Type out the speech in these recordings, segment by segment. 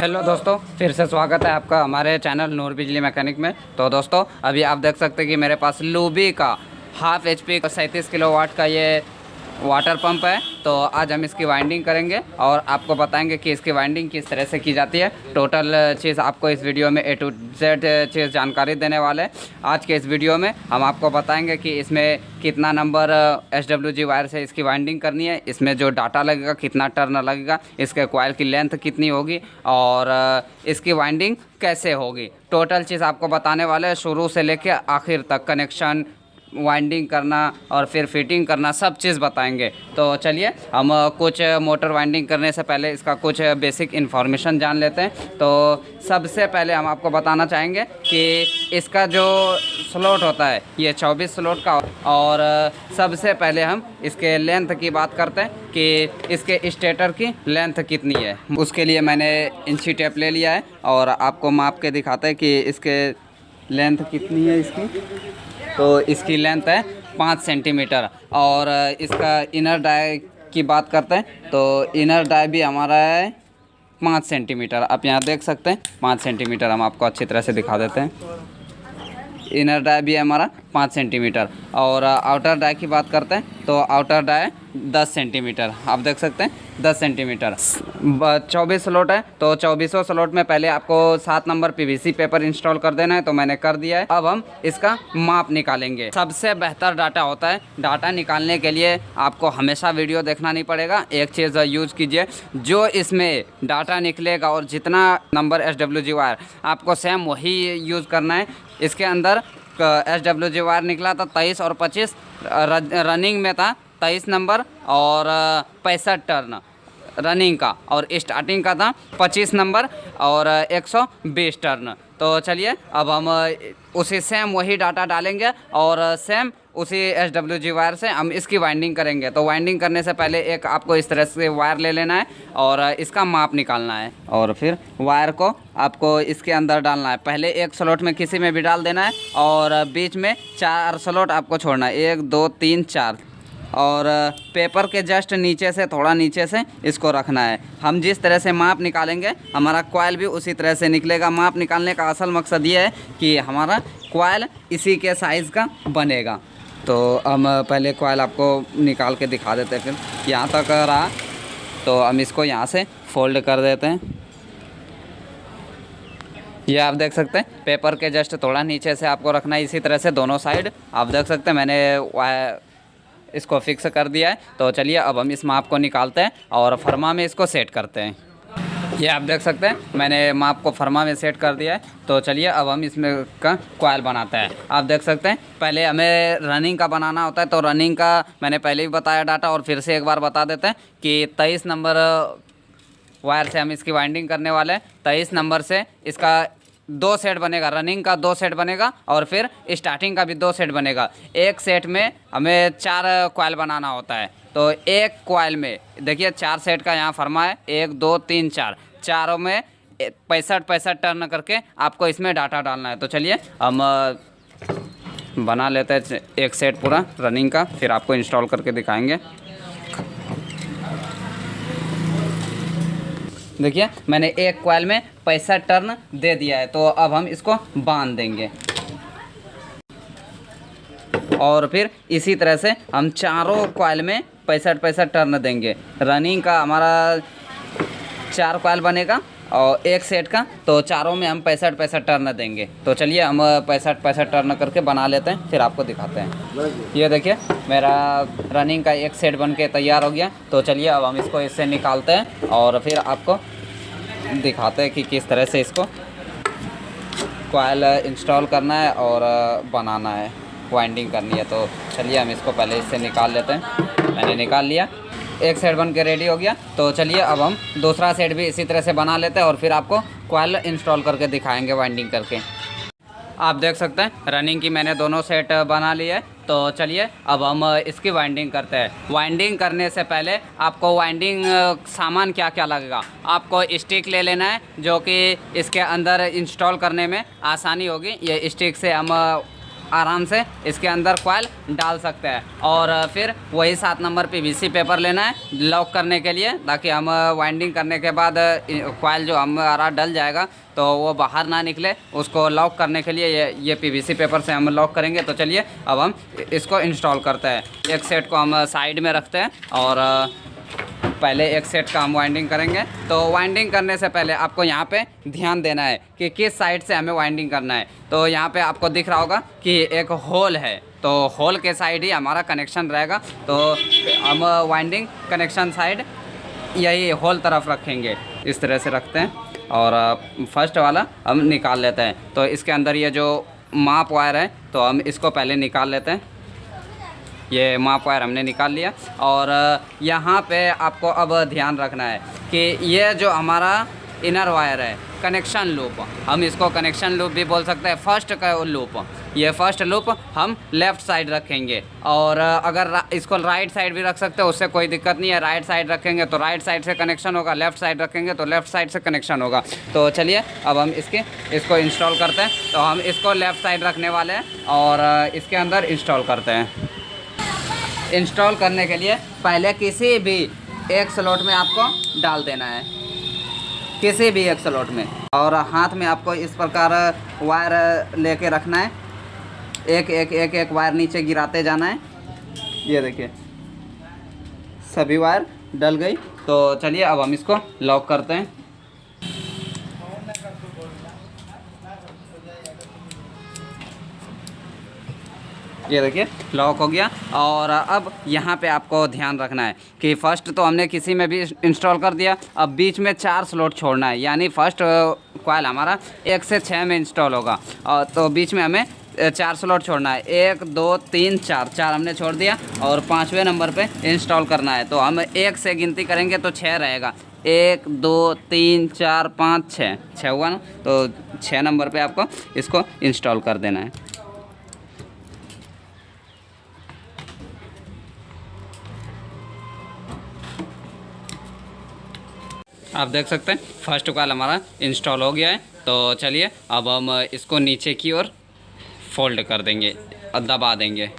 Hello दोस्तों, फिर से स्वागत है आपका हमारे चैनल नूर बिजली मैकेनिक में। तो दोस्तों अभी आप देख सकते हैं कि मेरे पास लूबी का हाफ HP का 37 किलोवाट का ये वाटर पंप है। तो आज हम इसकी वाइंडिंग करेंगे और आपको बताएंगे कि इसकी वाइंडिंग किस तरह से की जाती है। टोटल चीज़ आपको इस वीडियो में A to Z चीज़ जानकारी देने वाले हैं। आज के इस वीडियो में हम आपको बताएंगे कि इसमें कितना नंबर SWG वायर से इसकी वाइंडिंग करनी है, इसमें जो डाटा लगेगा, कितना टर्न लगेगा, इसके कॉइल की लेंथ कितनी होगी और इसकी वाइंडिंग कैसे होगी। टोटल चीज़ आपको बताने वाले हैं, शुरू से लेकर आखिर तक कनेक्शन, वाइंडिंग करना और फिर फिटिंग करना, सब चीज़ बताएंगे। तो चलिए हम कुछ मोटर वाइंडिंग करने से पहले इसका कुछ बेसिक इन्फॉर्मेशन जान लेते हैं। तो सबसे पहले हम आपको बताना चाहेंगे कि इसका जो स्लॉट होता है ये 24 स्लॉट का। और सबसे पहले हम इसके लेंथ की बात करते हैं कि इसके स्टेटर की लेंथ कितनी है। उसके लिए मैंने इंची टेप ले लिया है और आपको माप के दिखाते हैं कि इसके लेंथ कितनी है इसकी। तो इसकी लेंथ है 5 सेंटीमीटर। और इसका इनर डाई की बात करते हैं तो इनर डाई भी हमारा है 5 सेंटीमीटर। आप यहाँ देख सकते हैं 5 सेंटीमीटर। हम आपको अच्छी तरह से दिखा देते हैं। इनर डाई भी है हमारा 5 सेंटीमीटर। और आउटर डाई की बात करते हैं तो आउटर डाई 10 सेंटीमीटर। आप देख सकते हैं 10 सेंटीमीटर। 24 स्लॉट है तो 24 स्लॉट में पहले आपको 7 नंबर PVC पेपर इंस्टॉल कर देना है। तो मैंने कर दिया है। अब हम इसका माप निकालेंगे। सबसे बेहतर डाटा होता है। डाटा निकालने के लिए आपको हमेशा वीडियो देखना नहीं पड़ेगा। एक चीज़ यूज कीजिए, जो इसमें डाटा निकलेगा और जितना नंबर SWG वायर आपको सेम वही यूज़ करना है। इसके अंदर SWG वायर निकला था 23 और 25, रनिंग में था 23 नंबर और 65 टर्न रनिंग का, और स्टार्टिंग का था 25 नंबर और 120 टर्न। तो चलिए अब हम उसी सेम वही डाटा डालेंगे और सेम उसी SWG वायर से हम इसकी वाइंडिंग करेंगे। तो वाइंडिंग करने से पहले एक आपको इस तरह से वायर ले लेना है और इसका माप निकालना है और फिर वायर को आपको इसके अंदर डालना है। पहले एक स्लॉट में किसी में भी डाल देना है और बीच में 4 स्लॉट आपको छोड़ना है, 1 2 3 4। और पेपर के जस्ट नीचे से, थोड़ा नीचे से इसको रखना है। हम जिस तरह से माप निकालेंगे हमारा कॉइल भी उसी तरह से निकलेगा। माप निकालने का असल मकसद ये है कि हमारा कॉइल इसी के साइज़ का बनेगा। तो हम पहले कॉइल आपको निकाल के दिखा देते हैं। फिर यहाँ तक रहा तो हम इसको यहाँ से फोल्ड कर देते हैं। ये आप देख सकते हैं पेपर के जस्ट थोड़ा नीचे से आपको रखना है, इसी तरह से दोनों साइड। आप देख सकते हैं मैंने इसको फिक्स कर दिया है। तो चलिए अब हम इस माप को निकालते हैं और फर्मा में इसको सेट करते हैं। ये आप देख सकते हैं मैंने माप को फर्मा में सेट कर दिया है। तो चलिए अब हम इसमें का कॉइल बनाते हैं। आप देख सकते हैं पहले हमें रनिंग का बनाना होता है। तो रनिंग का मैंने पहले ही बताया डाटा, और फिर से एक बार बता देते हैं कि 23 नंबर वायर से हम इसकी वाइंडिंग करने वाले हैं। 23 नंबर से इसका 2 सेट बनेगा, रनिंग का 2 सेट बनेगा और फिर स्टार्टिंग का भी 2 सेट बनेगा। एक सेट में हमें 4 कॉइल बनाना होता है। तो एक कॉइल में देखिए 4 सेट का यहाँ फरमा है, 1 2 3 4, चारों में 65 टर्न करके आपको इसमें डाटा डालना है। तो चलिए हम बना लेते हैं एक सेट पूरा रनिंग का, फिर आपको इंस्टॉल करके दिखाएंगे। देखिए मैंने एक कॉइल में 65 टर्न दे दिया है। तो अब हम इसको बांध देंगे और फिर इसी तरह से हम चारों कॉइल में 65 टर्न देंगे। रनिंग का हमारा 4 कॉइल बनेगा और एक सेट का, तो चारों में हम 65 टर्न देंगे। तो चलिए हम 65 टर्न करके बना लेते हैं, फिर आपको दिखाते हैं। ये देखिए मेरा रनिंग का एक सेट बन के तैयार हो गया। तो चलिए अब हम इसको इससे निकालते हैं और फिर आपको दिखाते हैं कि किस तरह से इसको कॉइल इंस्टॉल करना है और बनाना है, वाइंडिंग करनी है। तो चलिए हम इसको पहले इससे निकाल लेते हैं। मैंने निकाल लिया, एक सेट बन के रेडी हो गया। तो चलिए अब हम दूसरा सेट भी इसी तरह से बना लेते हैं और फिर आपको कॉइल इंस्टॉल करके दिखाएंगे वाइंडिंग करके। आप देख सकते हैं रनिंग की मैंने दोनों सेट बना लिए है। तो चलिए अब हम इसकी वाइंडिंग करते हैं। वाइंडिंग करने से पहले आपको वाइंडिंग सामान क्या क्या लगेगा, आपको स्टिक ले लेना है जो कि इसके अंदर इंस्टॉल करने में आसानी होगी। ये स्टिक से हम आराम से इसके अंदर कॉइल डाल सकते हैं। और फिर वही 7 नंबर पीवीसी पेपर लेना है लॉक करने के लिए, ताकि हम वाइंडिंग करने के बाद कॉइल जो हमारा डल जाएगा तो वो बाहर ना निकले। उसको लॉक करने के लिए ये पीवीसी पेपर से हम लॉक करेंगे। तो चलिए अब हम इसको इंस्टॉल करते हैं। एक सेट को हम साइड में रखते हैं और पहले एक सेट का हम वाइंडिंग करेंगे। तो वाइंडिंग करने से पहले आपको यहाँ पे ध्यान देना है कि किस साइड से हमें वाइंडिंग करना है। तो यहाँ पे आपको दिख रहा होगा कि एक होल है, तो होल के साइड ही हमारा कनेक्शन रहेगा। तो हम वाइंडिंग कनेक्शन साइड यही होल तरफ रखेंगे, इस तरह से रखते हैं। और फर्स्ट वाला हम निकाल लेते हैं। तो इसके अंदर ये जो माप वायर है तो हम इसको पहले निकाल लेते हैं। ये माप वायर हमने निकाल लिया। और यहाँ पे आपको अब ध्यान रखना है कि ये जो हमारा इनर वायर है कनेक्शन लूप, हम इसको कनेक्शन लूप भी बोल सकते हैं, फर्स्ट का लूप। ये फर्स्ट लूप हम लेफ़्ट साइड रखेंगे। और अगर इसको राइट साइड भी रख सकते हैं, उससे कोई दिक्कत नहीं है। राइट साइड रखेंगे तो राइट साइड से कनेक्शन होगा, लेफ़्ट साइड रखेंगे तो लेफ़्ट साइड से कनेक्शन होगा। तो चलिए अब हम इसको इंस्टॉल करते हैं। तो हम इसको लेफ़्ट साइड रखने वाले हैं और इसके अंदर इंस्टॉल करते हैं। इंस्टॉल करने के लिए पहले किसी भी एक स्लॉट में आपको डाल देना है, किसी भी एक स्लॉट में। और हाथ में आपको इस प्रकार वायर लेके रखना है, एक वायर नीचे गिराते जाना है। ये देखिए सभी वायर डल गई। तो चलिए अब हम इसको लॉक करते हैं। ये देखिए लॉक हो गया। और अब यहाँ पे आपको ध्यान रखना है कि फ़र्स्ट तो हमने किसी में भी इंस्टॉल कर दिया, अब बीच में 4 स्लॉट छोड़ना है। यानी फ़र्स्ट कॉइल हमारा 1 से 6 में इंस्टॉल होगा और तो बीच में हमें 4 स्लॉट छोड़ना है। 1 2 3 4 हमने छोड़ दिया और 5वें नंबर पे इंस्टॉल करना है। तो हम 1 से गिनती करेंगे तो 6 रहेगा। 1 2 3 4 5 6 हुआ ना। तो 6 नंबर पे आपको इसको इंस्टॉल कर देना है। आप देख सकते हैं फर्स्ट कॉइल हमारा इंस्टॉल हो गया है। तो चलिए अब हम इसको नीचे की ओर फोल्ड कर देंगे और दबा देंगे।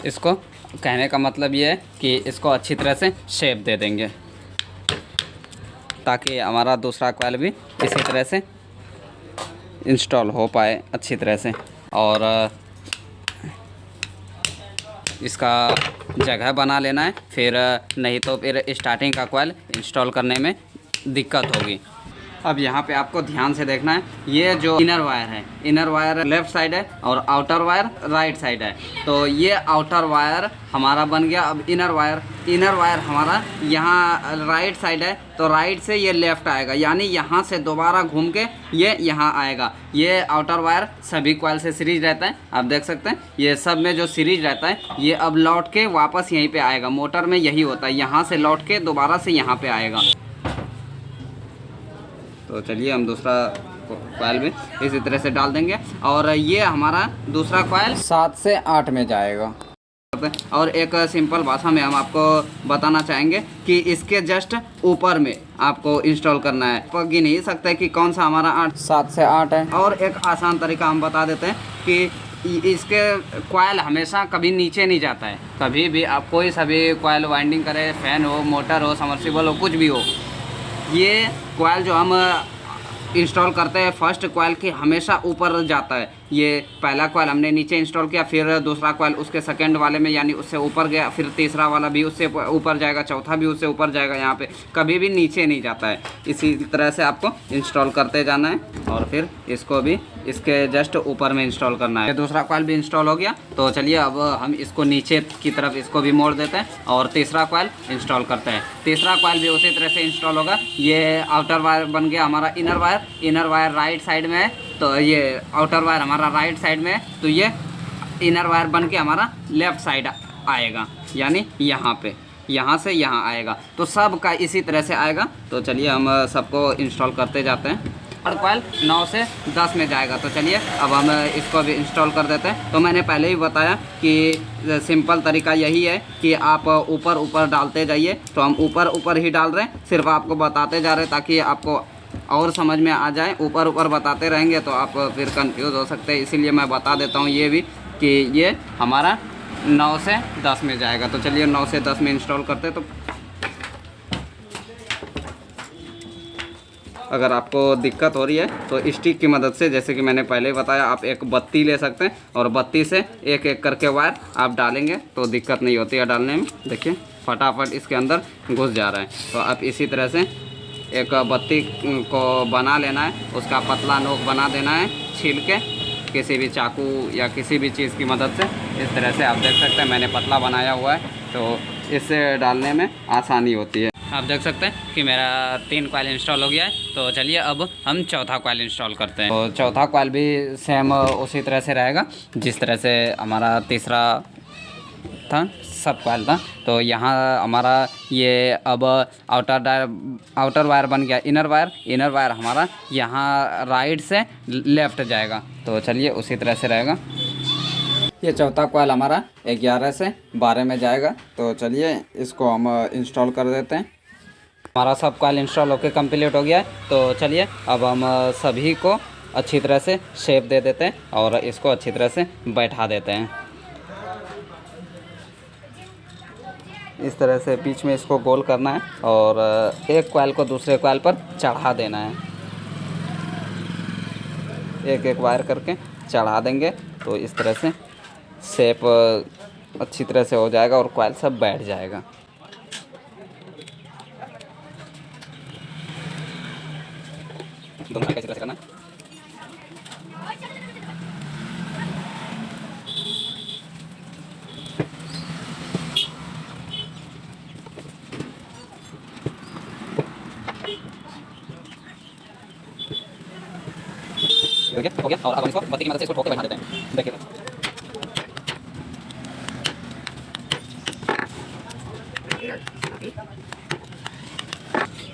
इसको कहने का मतलब ये है कि इसको अच्छी तरह से शेप दे देंगे ताकि हमारा दूसरा कॉइल भी इसी तरह से इंस्टॉल हो पाए अच्छी तरह से। और इसका जगह बना लेना है, फिर नहीं तो फिर स्टार्टिंग का कॉइल इंस्टॉल करने में दिक्कत होगी। अब यहाँ पे आपको ध्यान से देखना है, ये जो इनर वायर है, इनर वायर लेफ़्ट साइड है और आउटर वायर राइट साइड है। तो ये आउटर वायर हमारा बन गया। अब इनर वायर हमारा यहाँ राइट साइड है, तो राइट से ये लेफ़्ट आएगा, यानी यहाँ से दोबारा घूम के ये यहाँ आएगा। ये आउटर वायर सभी कॉइल से सीरीज रहता है, आप देख सकते हैं। ये सब में जो सीरीज रहता है ये अब लौट के वापस यहीं पर आएगा। मोटर में यही होता है, यहाँ से लौट के दोबारा से यहाँ पर आएगा। तो चलिए हम दूसरा कॉइल भी इसी तरह से डाल देंगे और ये हमारा दूसरा कॉइल 7 से 8 में जाएगा। और एक सिंपल भाषा में हम आपको बताना चाहेंगे कि इसके जस्ट ऊपर में आपको इंस्टॉल करना है। आप गिन नहीं सकते कि कौन सा हमारा 7 से 8 है। और एक आसान तरीका हम बता देते हैं कि इसके कॉइल हमेशा कभी नीचे नहीं जाता है। कभी भी आप कोई सभी कॉइल वाइंडिंग करें, फैन हो, मोटर हो, समर्सिबल हो, कुछ भी हो, ये कॉइल जो हम इंस्टॉल करते हैं फर्स्ट कॉइल की हमेशा ऊपर जाता है। ये पहला कॉइल हमने नीचे इंस्टॉल किया, फिर दूसरा कॉइल उसके सेकंड वाले में यानी उससे ऊपर गया, फिर तीसरा वाला भी उससे ऊपर जाएगा, चौथा भी उससे ऊपर जाएगा। यहाँ पे कभी भी नीचे नहीं जाता है। इसी तरह से आपको इंस्टॉल करते जाना है और फिर इसको भी इसके जस्ट ऊपर में इंस्टॉल करना है। दूसरा कॉइल भी इंस्टॉल हो गया। तो चलिए अब हम इसको नीचे की तरफ इसको भी मोड़ देते हैं और तीसरा कॉइल इंस्टॉल करते हैं। तीसरा कॉइल भी उसी तरह से इंस्टॉल होगा। ये आउटर वायर बन गया हमारा इनर वायर राइट साइड में है, तो ये आउटर वायर हमारा राइट साइड में है, तो ये इनर वायर बन के हमारा लेफ़्ट साइड आएगा, यानी यहाँ पे, यहाँ से यहाँ आएगा। तो सब का इसी तरह से आएगा। तो चलिए हम सबको इंस्टॉल करते जाते हैं। और कॉइल 9 से 10 में जाएगा। तो चलिए अब हम इसको भी इंस्टॉल कर देते हैं। तो मैंने पहले ही बताया कि सिंपल तरीका यही है कि आप ऊपर डालते जाइए। तो हम ऊपर ही डाल रहे हैं, सिर्फ आपको बताते जा रहे हैं ताकि आपको और समझ में आ जाए। ऊपर बताते रहेंगे तो आप फिर कंफ्यूज हो सकते हैं, इसीलिए मैं बता देता हूँ ये भी कि ये हमारा 9 से 10 में जाएगा। तो चलिए 9 से 10 में इंस्टॉल करते हैं। तो अगर आपको दिक्कत हो रही है तो स्टिक की मदद से, जैसे कि मैंने पहले बताया, आप एक बत्ती ले सकते हैं और बत्ती से एक एक करके वायर आप डालेंगे तो दिक्कत नहीं होती है डालने में। देखिए फटाफट इसके अंदर घुस जा रहा है। तो आप इसी तरह से एक बत्ती को बना लेना है, उसका पतला नोक बना देना है छील के किसी भी चाकू या किसी भी चीज़ की मदद से। इस तरह से आप देख सकते हैं मैंने पतला बनाया हुआ है, तो इससे डालने में आसानी होती है। आप देख सकते हैं कि मेरा 3 कॉइल इंस्टॉल हो गया है। तो चलिए अब हम चौथा कॉइल इंस्टॉल करते हैं। तो चौथा कॉइल भी सेम उसी तरह से रहेगा जिस तरह से हमारा तीसरा था, सब कॉइल था। तो यहाँ हमारा ये अब आउटर वायर बन गया इनर वायर हमारा यहाँ राइट से लेफ़्ट जाएगा। तो चलिए उसी तरह से रहेगा। ये चौथा कॉइल हमारा 11 से 12 में जाएगा। तो चलिए इसको हम इंस्टॉल कर देते हैं। हमारा सब कॉइल इंस्टॉल होकर कंप्लीट हो गया है। तो चलिए अब हम सभी को अच्छी तरह से शेप दे देते हैं और इसको अच्छी तरह से बैठा देते हैं। इस तरह से बीच में इसको गोल करना है और एक कॉइल को दूसरे कॉइल पर चढ़ा देना है। एक एक वायर करके चढ़ा देंगे तो इस तरह से शेप अच्छी तरह से हो जाएगा और कॉइल सब बैठ जाएगा। दोनों कैसे तरह से करना है। हो गया और अब हम इसको बत्ती की मदद से इसको ठोक के बैठा देते हैं। देखिए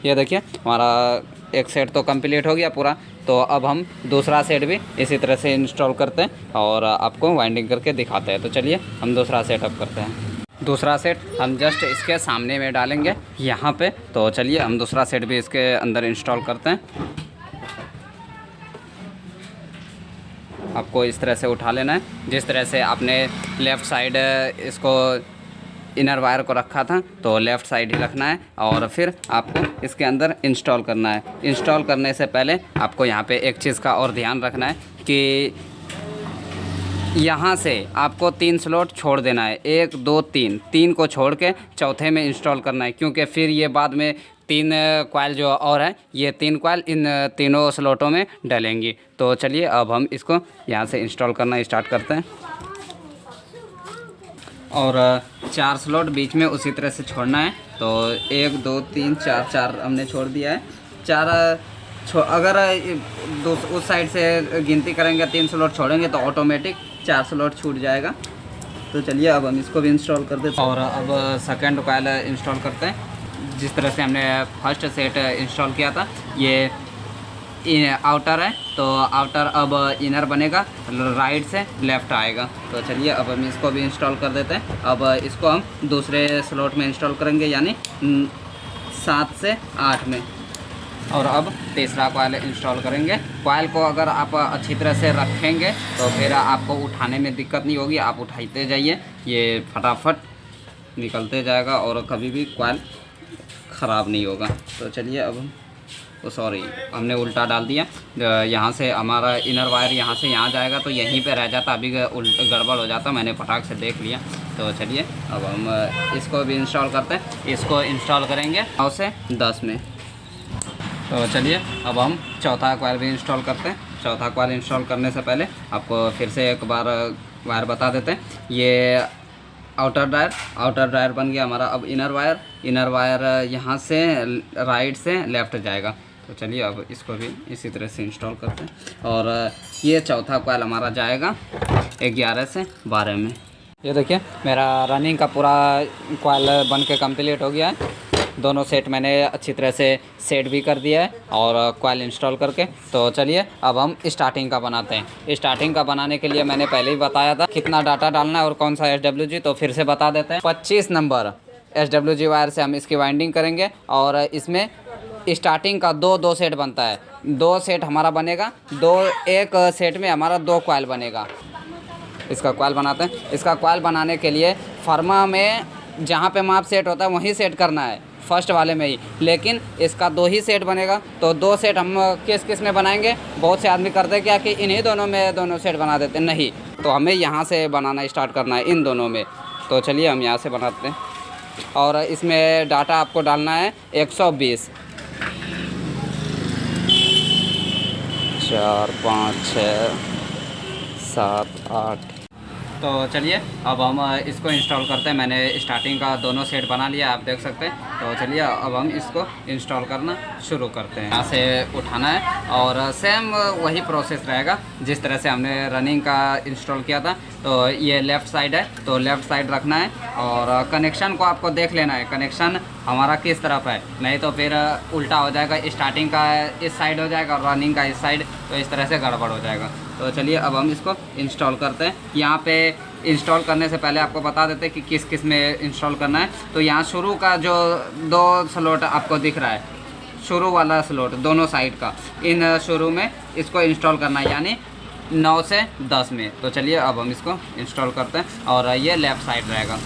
ये देखिए हमारा एक सेट तो कंप्लीट हो गया पूरा। तो अब हम दूसरा सेट भी इसी तरह से इंस्टॉल करते हैं और आपको वाइंडिंग करके दिखाते हैं। तो चलिए हम दूसरा सेटअप करते हैं। दूसरा सेट हम जस्ट इसके सामने में डालेंगे यहाँ पे। तो चलिए हम दूसरा सेट भी इसके अंदर इंस्टॉल करते हैं। आपको इस तरह से उठा लेना है जिस तरह से आपने लेफ़्ट साइड इसको इनर वायर को रखा था, तो लेफ़्ट साइड ही रखना है और फिर आपको इसके अंदर इंस्टॉल करना है। इंस्टॉल करने से पहले आपको यहाँ पे एक चीज़ का और ध्यान रखना है कि यहाँ से आपको 3 स्लॉट छोड़ देना है। 1 2 3 को छोड़ के चौथे में इंस्टॉल करना है, क्योंकि फिर ये बाद में 3 कॉइल जो और है ये 3 कॉइल इन तीनों स्लॉटों में डलेंगी। तो चलिए अब हम इसको यहाँ से इंस्टॉल करना स्टार्ट करते हैं और 4 स्लॉट बीच में उसी तरह से छोड़ना है। तो 1 2 3 4 हमने छोड़ दिया है। 4 अगर उस साइड से गिनती करेंगे 3 स्लॉट छोड़ेंगे तो ऑटोमेटिक 4 स्लॉट छूट जाएगा। तो चलिए अब हम इसको भी इंस्टॉल कर देते हैं और अब सेकंड कॉइल इंस्टॉल करते हैं। जिस तरह से हमने फर्स्ट सेट इंस्टॉल किया था, ये आउटर है तो आउटर अब इनर बनेगा, राइट से लेफ़्ट आएगा। तो चलिए अब हम इसको भी इंस्टॉल कर देते हैं। अब इसको हम दूसरे स्लॉट में इंस्टॉल करेंगे यानी 7 से 8 में। और अब तीसरा कॉइल इंस्टॉल करेंगे। कॉइल को अगर आप अच्छी तरह से रखेंगे तो फिर आपको उठाने में दिक्कत नहीं होगी। आप उठाते जाइए, ये फटाफट निकलते जाएगा और कभी भी कॉइल ख़राब नहीं होगा। तो चलिए अब सॉरी हमने उल्टा डाल दिया। यहाँ से हमारा इनर वायर यहाँ से यहाँ जाएगा तो यहीं पे रह जाता, अभी गड़बड़ हो जाता, मैंने फटाक से देख लिया। तो चलिए अब हम इसको भी इंस्टॉल करते हैं। इसको इंस्टॉल करेंगे 9 से 10 में। तो चलिए अब हम चौथा कॉइल भी इंस्टॉल करते हैं। चौथा कॉइल इंस्टॉल करने से पहले आपको फिर से एक बार वायर बता देते हैं। ये आउटर ड्रायर बन गया हमारा। अब इनर वायर यहाँ से राइट से लेफ़्ट जाएगा। तो चलिए अब इसको भी इसी तरह से इंस्टॉल करते हैं और ये चौथा कॉइल हमारा जाएगा 11 से 12 में। ये देखिए मेरा रनिंग का पूरा कॉइल बन के कम्प्लीट हो गया है। दोनों सेट मैंने अच्छी तरह से सेट भी कर दिया है और कॉइल इंस्टॉल करके। तो चलिए अब हम स्टार्टिंग का बनाते हैं। स्टार्टिंग का बनाने के लिए मैंने पहले ही बताया था कितना डाटा डालना है और कौन सा SWG, तो फिर से बता देते हैं। 25 नंबर SWG वायर से हम इसकी वाइंडिंग करेंगे और इसमें स्टार्टिंग का 2 सेट बनता है। 2 सेट हमारा बनेगा, एक सेट में हमारा 2 कॉइल बनेगा। इसका कॉइल बनाते हैं। इसका कॉइल बनाने के लिए फर्मा में जहाँ पे माप सेट होता है वहीं सेट करना है, फर्स्ट वाले में ही। लेकिन इसका 2 ही सेट बनेगा, तो 2 सेट हम किस किस में बनाएंगे। बहुत से आदमी करते हैं क्या कि इन्हीं दोनों में दोनों सेट बना देते हैं, नहीं। तो हमें यहाँ से बनाना स्टार्ट करना है इन दोनों में। तो चलिए हम यहाँ से बनाते हैं। और इसमें डाटा आपको डालना है 120, 4 5 6 7 8। तो चलिए अब हम इसको इंस्टॉल करते हैं। मैंने स्टार्टिंग का दोनों सेट बना लिया, आप देख सकते हैं। तो चलिए अब हम इसको इंस्टॉल करना शुरू करते हैं। यहाँ से उठाना है और सेम वही प्रोसेस रहेगा जिस तरह से हमने रनिंग का इंस्टॉल किया था। तो ये लेफ़्ट साइड है, तो लेफ़्ट साइड रखना है और कनेक्शन को आपको देख लेना है, कनेक्शन हमारा किस तरफ है, नहीं तो फिर उल्टा हो जाएगा। स्टार्टिंग का इस साइड हो जाएगा और रनिंग का इस साइड, तो इस तरह से गड़बड़ हो जाएगा। तो चलिए अब हम इसको इंस्टॉल करते हैं। यहाँ पे इंस्टॉल करने से पहले आपको बता देते हैं कि किस किस में इंस्टॉल करना है। तो यहाँ शुरू का जो 2 स्लॉट आपको दिख रहा है, शुरू वाला स्लॉट दोनों साइड का, इन शुरू में इसको इंस्टॉल करना है, यानी 9 से 10 में। तो चलिए अब हम इसको इंस्टॉल करते हैं और ये लेफ़्ट साइड रहेगा।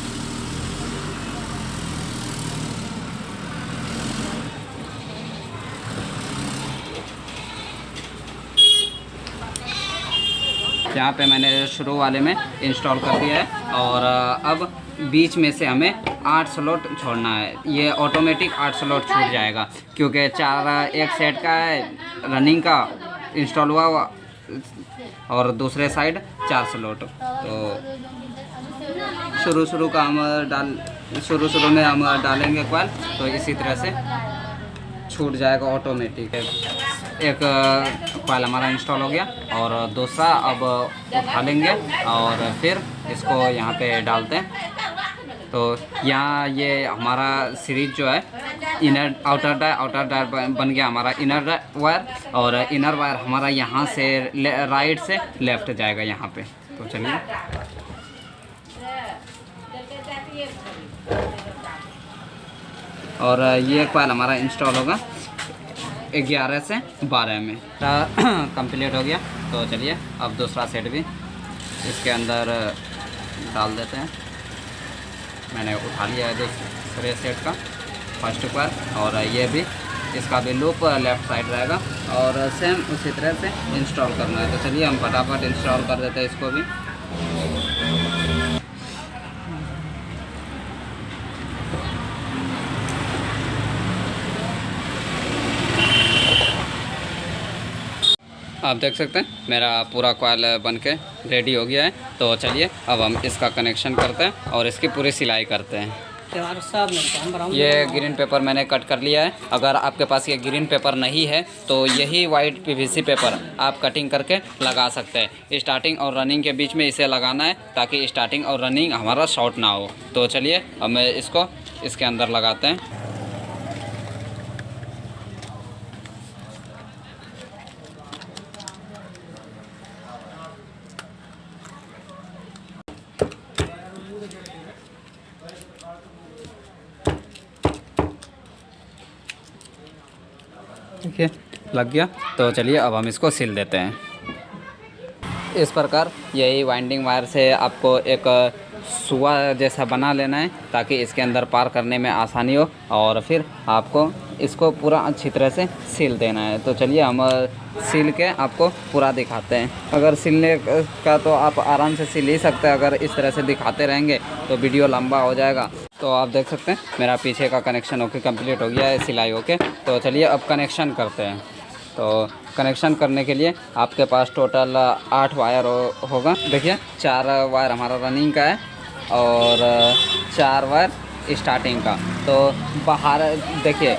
यहाँ पे मैंने शुरू वाले में इंस्टॉल कर दिया है और अब बीच में से हमें 8 स्लॉट छोड़ना है। ये ऑटोमेटिक 8 स्लॉट छूट जाएगा, क्योंकि 4 एक सेट का है रनिंग का इंस्टॉल हुआ और दूसरे साइड 4 स्लॉट। तो शुरू में हम डालेंगे कॉइल, तो इसी तरह से छूट जाएगा ऑटोमेटिक। एक कॉइल हमारा इंस्टॉल हो गया और दूसरा अब उठा लेंगे और फिर इसको यहाँ पे डालते हैं। तो यहाँ ये हमारा सीरीज जो है इनर आउटर डायर बन गया हमारा इनर वायर, और इनर वायर हमारा यहाँ से राइट से लेफ़्ट जाएगा यहाँ पे। तो चलिए और ये कॉइल हमारा इंस्टॉल होगा 11 से 12 में। कंप्लीट हो गया। तो चलिए अब दूसरा सेट भी इसके अंदर डाल देते हैं। मैंने उठा लिया है दूसरे सेट का फर्स्ट कॉइल, और ये भी इसका भी लूप लेफ़्ट साइड रहेगा और सेम उसी तरह से इंस्टॉल करना है। तो चलिए हम फटाफट इंस्टॉल कर देते हैं इसको भी। आप देख सकते हैं मेरा पूरा कॉइल बन के रेडी हो गया है। तो चलिए अब हम इसका कनेक्शन करते हैं और इसकी पूरी सिलाई करते हैं। ये ग्रीन पेपर मैंने कट कर लिया है। अगर आपके पास ये ग्रीन पेपर नहीं है तो यही वाइट पीवीसी पेपर आप कटिंग करके लगा सकते हैं। स्टार्टिंग और रनिंग के बीच में इसे लगाना है ताकि स्टार्टिंग और रनिंग हमारा शॉर्ट ना हो। तो चलिए हम इसको इसके अंदर लगाते हैं। ठीक है, लग गया। तो चलिए अब हम इसको सिल देते हैं। इस प्रकार यही वाइंडिंग वायर से आपको एक सुआ जैसा बना लेना है ताकि इसके अंदर पार करने में आसानी हो, और फिर आपको इसको पूरा अच्छी तरह से सिल देना है। तो चलिए हम सिल के आपको पूरा दिखाते हैं। अगर सिलने का तो आप आराम से सिल ही सकते हैं, अगर इस तरह से दिखाते रहेंगे तो वीडियो लंबा हो जाएगा। तो आप देख सकते हैं मेरा पीछे का कनेक्शन होके कंप्लीट हो गया है, सिलाई होके। तो चलिए अब कनेक्शन करते हैं। तो कनेक्शन करने के लिए आपके पास टोटल 8 वायर होगा। देखिए 4 वायर हमारा रनिंग का है और 4 वायर स्टार्टिंग का। तो बाहर देखिए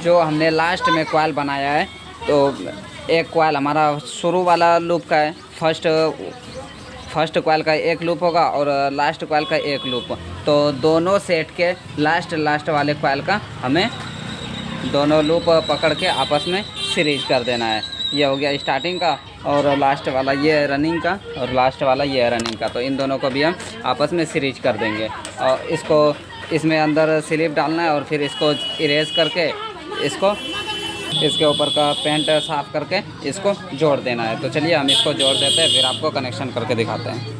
जो हमने लास्ट में कॉइल बनाया है, तो एक कॉइल हमारा शुरू वाला लूप का है, फर्स्ट कॉइल का एक लूप होगा और लास्ट कॉइल का एक लूप। तो दोनों सेट के लास्ट वाले कॉइल का हमें दोनों लूप पकड़ के आपस में सीरीज कर देना है। ये हो गया स्टार्टिंग का, और लास्ट वाला ये रनिंग का, और लास्ट वाला ये रनिंग का। तो इन दोनों को भी हम आपस में सीरीज कर देंगे और इसको इसमें अंदर स्लिप डालना है और फिर इसको इरेज करके इसके ऊपर का पेंट साफ़ करके इसको जोड़ देना है। तो चलिए हम इसको जोड़ देते हैं, फिर आपको कनेक्शन करके दिखाते हैं।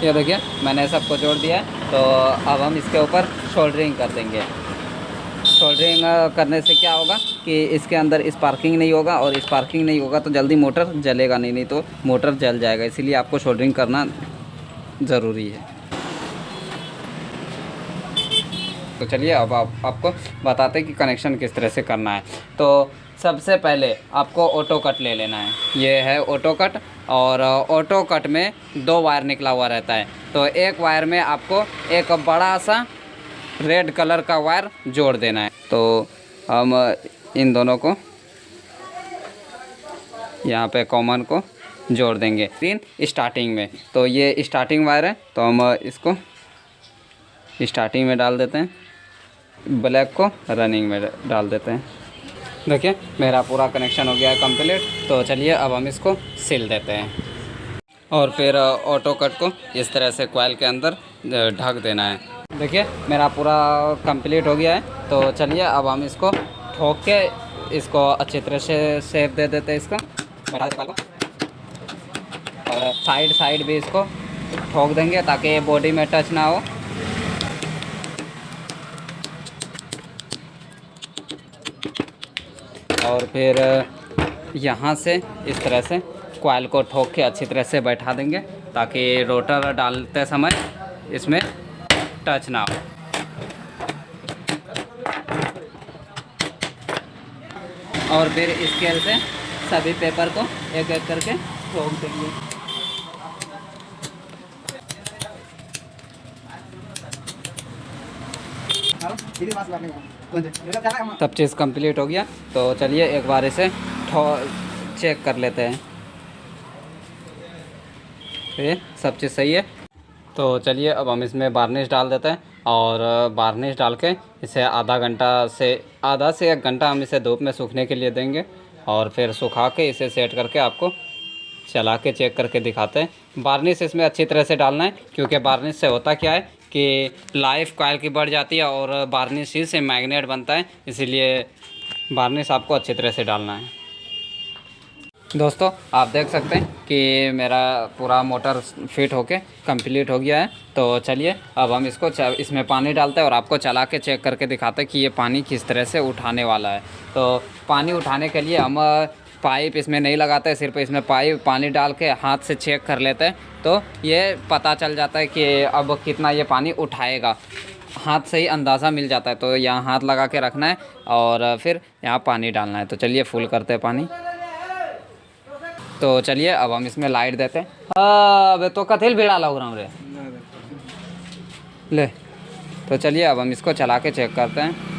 ये देखिए मैंने सबको जोड़ दिया है। तो अब हम इसके ऊपर सोल्डरिंग कर देंगे। सोल्डरिंग करने से क्या होगा कि इसके अंदर स्पार्किंग नहीं होगा, और स्पार्किंग नहीं होगा तो जल्दी मोटर जलेगा नहीं तो मोटर जल जाएगा। इसीलिए आपको सोल्डरिंग करना ज़रूरी है। तो चलिए अब आपको बताते हैं कि कनेक्शन किस तरह से करना है। तो सबसे पहले आपको ऑटो कट ले लेना है। ये है ऑटो कट, और ऑटो कट में 2 वायर निकला हुआ रहता है। तो एक वायर में आपको एक बड़ा सा रेड कलर का वायर जोड़ देना है। तो हम इन दोनों को यहाँ पे कॉमन को जोड़ देंगे स्टार्टिंग में। तो ये स्टार्टिंग वायर है, तो हम इसको स्टार्टिंग में डाल देते हैं, ब्लैक को रनिंग में डाल देते हैं। देखिए मेरा पूरा कनेक्शन हो गया है कंप्लीट। तो चलिए अब हम इसको सिल देते हैं, और फिर ऑटो कट को इस तरह से कॉइल के अंदर ढक देना है। देखिए मेरा पूरा कंप्लीट हो गया है। तो चलिए अब हम इसको ठोक के इसको अच्छी तरह से शेप दे देते हैं इसका, और साइड भी इसको ठोक देंगे ताकि बॉडी में टच ना हो। और फिर यहाँ से इस तरह से कॉइल को ठोक के अच्छी तरह से बैठा देंगे ताकि रोटर डालते समय इसमें टच ना हो। और फिर स्केल से सभी पेपर को एक एक करके ठोक देंगे। सब चीज़ कंप्लीट हो गया। तो चलिए एक बार इसे चेक कर लेते हैं। ये सब चीज़ सही है। तो चलिए अब हम इसमें वार्निश डाल देते हैं, और वार्निश डाल के इसे आधा से 1 घंटा हम इसे धूप में सूखने के लिए देंगे, और फिर सुखा के इसे सेट करके आपको चला के चेक करके दिखाते हैं। वार्निश इसमें अच्छी तरह से डालना है, क्योंकि वार्निश से होता क्या है कि लाइफ कॉइल की बढ़ जाती है, और वार्निश ही से मैग्नेट बनता है। इसीलिए वार्निश आपको अच्छी तरह से डालना है। दोस्तों आप देख सकते हैं कि मेरा पूरा मोटर फिट होके कंप्लीट हो गया है। तो चलिए अब हम इसको इसमें पानी डालते हैं, और आपको चला के चेक करके दिखाते हैं कि ये पानी किस तरह से उठाने वाला है। तो पानी उठाने के लिए हम पाइप इसमें नहीं लगाते, सिर्फ इसमें पानी डाल के हाथ से चेक कर लेते हैं। तो ये पता चल जाता है कि अब कितना ये पानी उठाएगा, हाथ से ही अंदाज़ा मिल जाता है। तो यहाँ हाथ लगा के रखना है, और फिर यहाँ पानी डालना है। तो चलिए फुल करते हैं पानी। तो चलिए अब हम इसमें लाइट देते हैं। अब तो कथिल भिड़ा लग रहा हूँ रे ले। तो चलिए अब हम इसको चला के चेक करते हैं।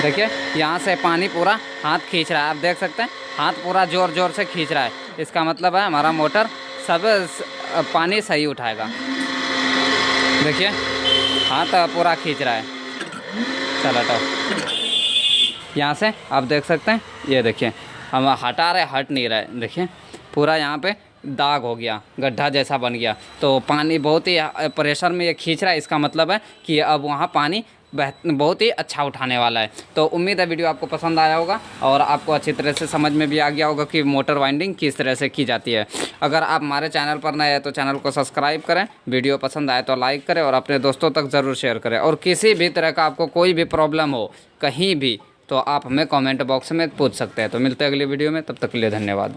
देखिए यहाँ से पानी पूरा हाथ खींच रहा है, आप देख सकते हैं हाथ पूरा ज़ोर से खींच रहा है। इसका मतलब है हमारा मोटर सब पानी सही उठाएगा। देखिए हाथ पूरा खींच रहा है। चलो तो यहाँ से आप देख सकते हैं, ये देखिए हम हटा रहे, हट नहीं रहे। देखिए पूरा यहाँ पे दाग हो गया, गड्ढा जैसा बन गया। तो पानी बहुत ही प्रेशर में ये खींच रहा है। इसका मतलब है कि अब वहाँ पानी बहुत ही अच्छा उठाने वाला है। तो उम्मीद है वीडियो आपको पसंद आया होगा, और आपको अच्छी तरह से समझ में भी आ गया होगा कि मोटर वाइंडिंग किस तरह से की जाती है। अगर आप हमारे चैनल पर नए हैं तो चैनल को सब्सक्राइब करें, वीडियो पसंद आए तो लाइक करें, और अपने दोस्तों तक ज़रूर शेयर करें। और किसी भी तरह का आपको कोई भी प्रॉब्लम हो कहीं भी, तो आप हमें कमेंट बॉक्स में पूछ सकते हैं। तो मिलते हैं अगली वीडियो में, तब तक के लिए धन्यवाद।